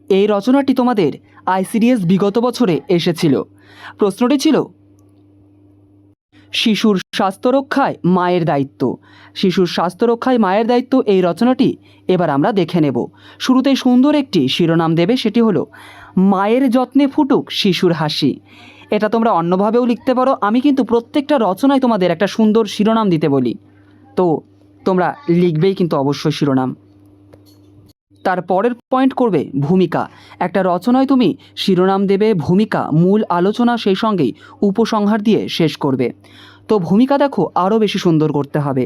এই রচনাটি তোমাদের আইসিডিএস বিগত বছরে এসেছিল। প্রশ্নটি ছিল শিশুর স্বাস্থ্য রক্ষায় মায়ের দায়িত্ব। শিশুর স্বাস্থ্য রক্ষায় মায়ের দায়িত্ব এই রচনাটি এবার আমরা দেখে নেব। শুরুতেই সুন্দর একটি শিরোনাম দেবে, সেটি হলো মায়ের যত্নে ফুটুক শিশুর হাসি। এটা তোমরা অন্যভাবেও লিখতে পারো, আমি কিন্তু প্রত্যেকটা রচনায় তোমাদের একটা সুন্দর শিরোনাম দিতে বলি, তো তোমরা লিখবেই কিন্তু অবশ্যই শিরোনাম। তার পরের পয়েন্ট করবে ভূমিকা। একটা রচনায় তুমি শিরোনাম দেবে, ভূমিকা, মূল আলোচনা, সেই সঙ্গেই উপসংহার দিয়ে শেষ করবে। তো ভূমিকা দেখো আরও বেশি সুন্দর করতে হবে।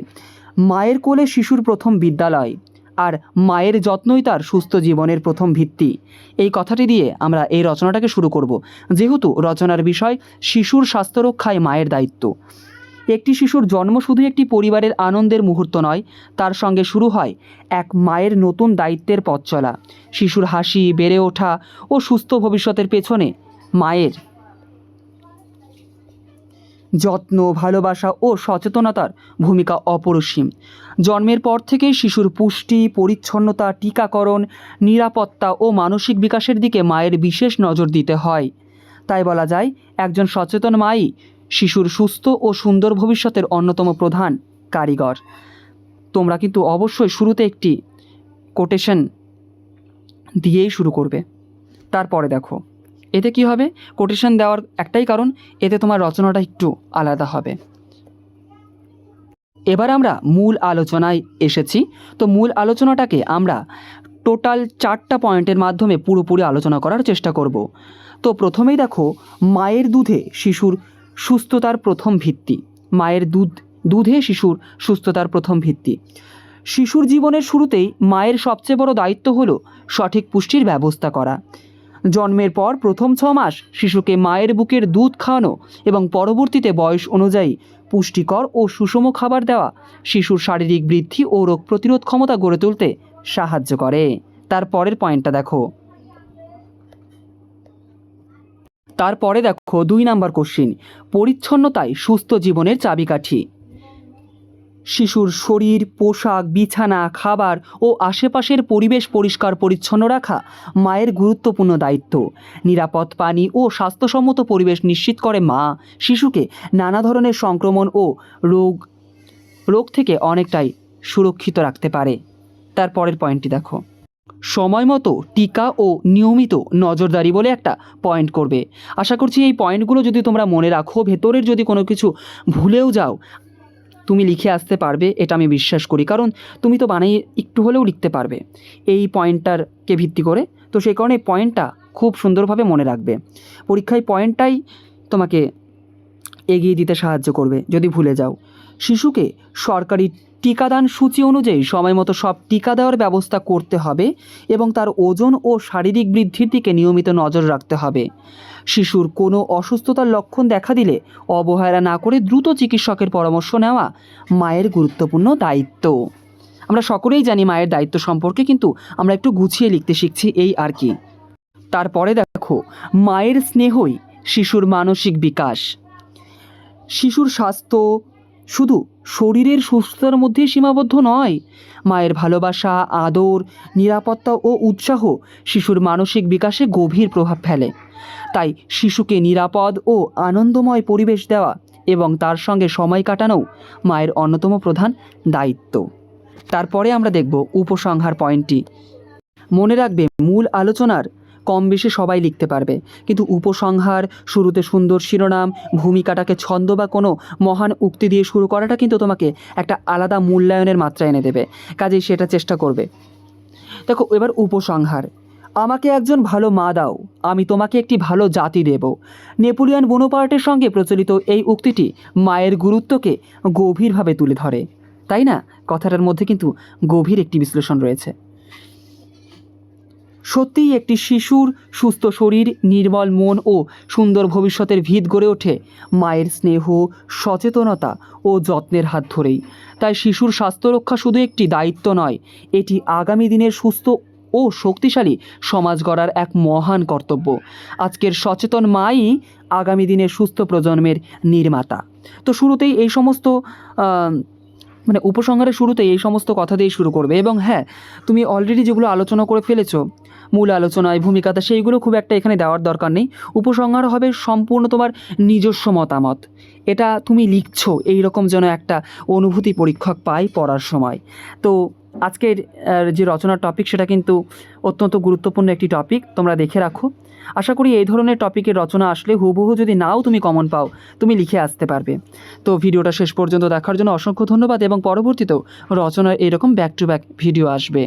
মায়ের কোলে শিশুর প্রথম বিদ্যালয়, আর মায়ের যত্নই তার সুস্থ জীবনের প্রথম ভিত্তি। এই কথাটি দিয়ে আমরা এই রচনাটাকে শুরু করব, যেহেতু রচনার বিষয় শিশুর স্বাস্থ্য রক্ষায় মায়ের দায়িত্ব। একটি শিশুর জন্ম শুধু একটি পরিবারের আনন্দের মুহূর্ত নয়, তার সঙ্গে শুরু হয় এক মায়ের নতুন দায়িত্বের পথ চলা। শিশুর হাসি, বেড়ে ওঠা ও সুস্থ ভবিষ্যতের পেছনে মায়ের যত্ন, ভালোবাসা ও সচেতনতার ভূমিকা অপরিসীম। জন্মের পর থেকেই শিশুর পুষ্টি, পরিচ্ছন্নতা, টিকাকরণ, নিরাপত্তা ও মানসিক বিকাশের দিকে মায়ের বিশেষ নজর দিতে হয়। তাই বলা যায় একজন সচেতন মাই শিশুর সুস্থ ও সুন্দর ভবিষ্যতের অন্যতম প্রধান কারিগর। তোমরা কিন্তু অবশ্যই শুরুতে একটি কোটেশন দিয়েই শুরু করবে। তারপরে দেখো এতে কি হবে, কোটেশন দেওয়ার একটাই কারণ, এতে তোমার রচনাটা একটু আলাদা হবে। এবার আমরা মূল আলোচনায় এসেছি। তো মূল আলোচনাটাকে আমরা টোটাল 4টা পয়েন্টের মাধ্যমে পুরোপুরি আলোচনা করার চেষ্টা করব। তো প্রথমেই দেখো, মায়ের দুধে শিশুর সুস্থতার প্রথম ভিত্তি। মায়ের দুধে শিশুর সুস্থতার প্রথম ভিত্তি। শিশুর জীবনের শুরুতেই মায়ের সবচেয়ে বড় দায়িত্ব হলো সঠিক পুষ্টির ব্যবস্থা করা। জন্মের পর প্রথম 6 মাস শিশুকে মায়ের বুকের দুধ খাওয়ানো এবং পরবর্তীতে বয়স অনুযায়ী পুষ্টিকর ও সুষম খাবার দেওয়া শিশুর শারীরিক বৃদ্ধি ও রোগ প্রতিরোধ ক্ষমতা গড়ে তুলতে সাহায্য করে। তার পরের পয়েন্টটা দেখো। তারপরে দেখো 2 নাম্বার কোশ্চিন, পরিচ্ছন্নতায় সুস্থ জীবনের চাবিকাঠি। শিশুর শরীর, পোশাক, বিছানা, খাবার ও আশেপাশের পরিবেশ পরিষ্কার পরিচ্ছন্ন রাখা মায়ের গুরুত্বপূর্ণ দায়িত্ব। নিরাপদ পানি ও স্বাস্থ্যসম্মত পরিবেশ নিশ্চিত করে মা শিশুকে নানা ধরনের সংক্রমণ ও রোগ থেকে অনেকটাই সুরক্ষিত রাখতে পারে। তারপরের পয়েন্টটি দেখো, সময় মতো টিকা ও নিয়মিত নজরদারি বলে একটা পয়েন্ট করবে। আশা করছি এই পয়েন্টগুলো যদি তোমরা মনে রাখো, ভেতরের যদি কোনো কিছু ভুলেও যাও তুমি লিখে আসতে পারবে, এটা আমি বিশ্বাস করি, কারণ তুমি তো বানিয়ে একটু হলেও লিখতে পারবে এই পয়েন্টটাকে ভিত্তি করে। তো সেই কারণে পয়েন্টটা খুব সুন্দরভাবে মনে রাখবে। পরীক্ষায় পয়েন্টটাই তোমাকে এগিয়ে দিতে সাহায্য করবে যদি ভুলে যাও। শিশুকে সরকারি টিকাদান সূচি অনুযায়ী সময় মতো সব টিকা দেওয়ার ব্যবস্থা করতে হবে এবং তার ওজন ও শারীরিক বৃদ্ধির দিকে নিয়মিত নজর রাখতে হবে। শিশুর কোনো অসুস্থতার লক্ষণ দেখা দিলে অবহেলা না করে দ্রুত চিকিৎসকের পরামর্শ নেওয়া মায়ের গুরুত্বপূর্ণ দায়িত্ব। আমরা সকলেই জানি মায়ের দায়িত্ব সম্পর্কে, কিন্তু আমরা একটু গুছিয়ে লিখতে শিখছি, এই আর কি। তারপরে দেখো, মায়ের স্নেহই শিশুর মানসিক বিকাশ। শিশুর স্বাস্থ্য শুধু শরীরের সুস্থতার মধ্যেই সীমাবদ্ধ নয়। মায়ের ভালোবাসা, আদর, নিরাপত্তা ও উৎসাহ শিশুর মানসিক বিকাশে গভীর প্রভাব ফেলে। তাই শিশুকে নিরাপদ ও আনন্দময় পরিবেশ দেওয়া এবং তার সঙ্গে সময় কাটানোও মায়ের অন্যতম প্রধান দায়িত্ব। তারপরে আমরা দেখব উপসংহার পয়েন্টটি। মনে রাখবে মূল আলোচনার কম বেশি সবাই লিখতে পারবে, কিন্তু উপসংহার, শুরুতে সুন্দর শিরোনাম, ভূমিকাটাকে ছন্দ বা কোনো মহান উক্তি দিয়ে শুরু করাটা কিন্তু তোমাকে একটা আলাদা মূল্যায়নের মাত্রা এনে দেবে, কাজেই সেটা চেষ্টা করবে। দেখো এবার উপসংহার। আমাকে একজন ভালো মা দাও, আমি তোমাকে একটি ভালো জাতি দেব। নেপোলিয়ন বোনাপার্টের সঙ্গে প্রচলিত এই উক্তিটি মায়ের গুরুত্বকে গভীরভাবে তুলে ধরে, তাই না? কথাটার মধ্যে কিন্তু গভীর একটি বিশ্লেষণ রয়েছে। সত্যিই একটি শিশুর সুস্থ শরীর, নির্মল মন ও সুন্দর ভবিষ্যতের ভিত গড়ে ওঠে মায়ের স্নেহ, সচেতনতা ও যত্নের হাত ধরেই। তাই শিশুর স্বাস্থ্য রক্ষা শুধু একটি দায়িত্ব নয়, এটি আগামী দিনের সুস্থ ও শক্তিশালী সমাজ গড়ার এক মহান কর্তব্য। আজকের সচেতন মাই আগামী দিনের সুস্থ প্রজন্মের নির্মাতা। তো শুরুতেই এই সমস্ত উপসংহারের শুরুতেই এই সমস্ত কথা দিয়েই শুরু করবে। এবং হ্যাঁ, তুমি অলরেডি যেগুলো আলোচনা করে ফেলেছো মূল আলোচনায় ভূমিকাতে সেইগুলো খুব একটা এখানে দেওয়ার দরকার নেই। উপসংহার হবে সম্পূর্ণ তোমার নিজস্ব মতামত, এটা তুমি লিখছো এই রকম যেন একটা অনুভূতি পরীক্ষক পায় পড়ার সময়। তো আজকের যে রচনার টপিক সেটা কিন্তু অত্যন্ত গুরুত্বপূর্ণ একটি টপিক, তোমরা দেখে রাখো। আশা করি এই ধরনের টপিকের রচনা আসলে হুবহু যদি নাও তুমি কমন পাও, তুমি লিখে আসতে পারবে। তো ভিডিওটা শেষ পর্যন্ত দেখার জন্য অসংখ্য ধন্যবাদ, এবং পরবর্তীতেও রচনার এরকম ব্যাক টু ব্যাক ভিডিও আসবে।